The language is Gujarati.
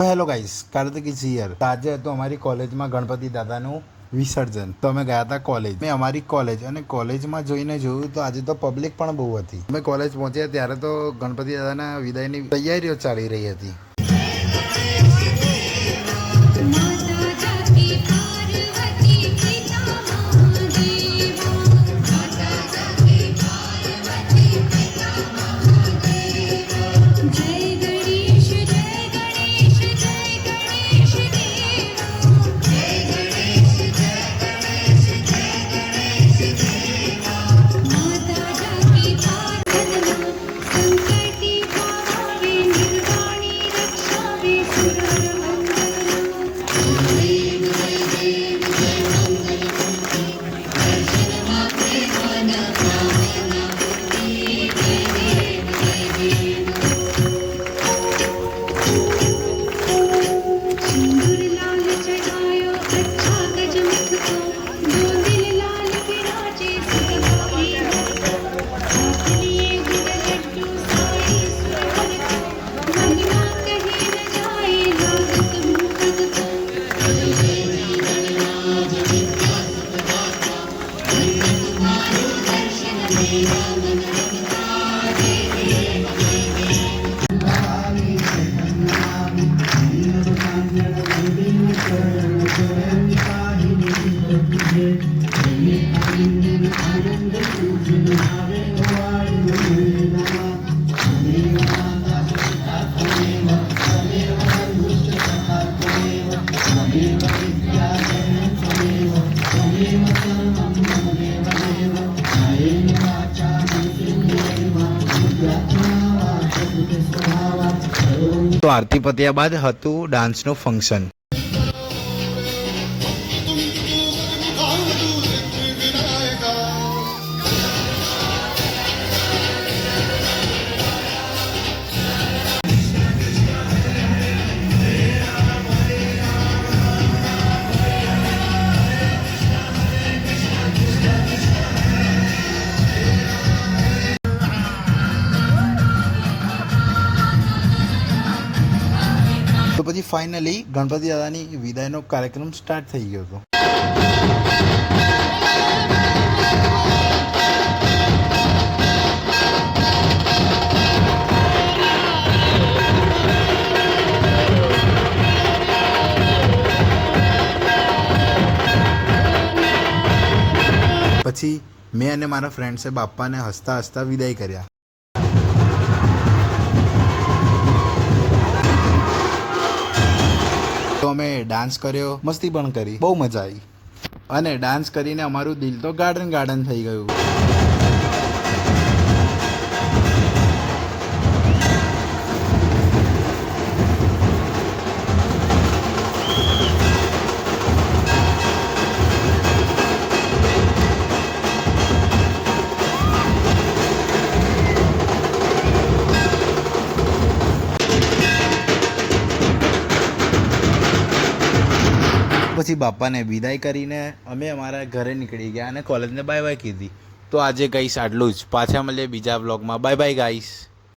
Hello guys, Kartik is here. આજે હતું અમારી કોલેજમાં ગણપતિ દાદાનું વિસર્જન. તો અમે ગયા હતા કોલેજ. મેં અમારી કોલેજ અને કોલેજમાં જોઈને જોયું તો આજે તો પબ્લિક પણ બહુ હતી. અમે કોલેજ પહોંચ્યા ત્યારે તો ગણપતિ દાદાના વિદાયની તૈયારીઓ ચાલી રહી હતી. તો આરતી પત્યા બાદ હતું ડાન્સનું ફંક્શન. તો પછી ફાઇનલી ગણપતિ દાદાની વિદાયનો કાર્યક્રમ સ્ટાર્ટ થઈ ગયો હતો. પછી મેં અને મારા ફ્રેન્ડ્સે બાપ્પાને હસતા હસતા વિદાય કર્યા. તો અમે ડાન્સ કર્યો, મસ્તી પણ કરી, બહુ મજા આવી. અને ડાન્સ કરીને અમારું દિલ તો ગાર્ડન થઈ ગયું. પછી બાપાને વિદાય કરીને અમે અમારા ઘરે નીકળી ગયા અને કોલેજને બાય બાય કીધી. તો આજે ગાઈસ આટલું જ. પાછા મળીએ બીજા વ્લોગમાં. Bye bye guys.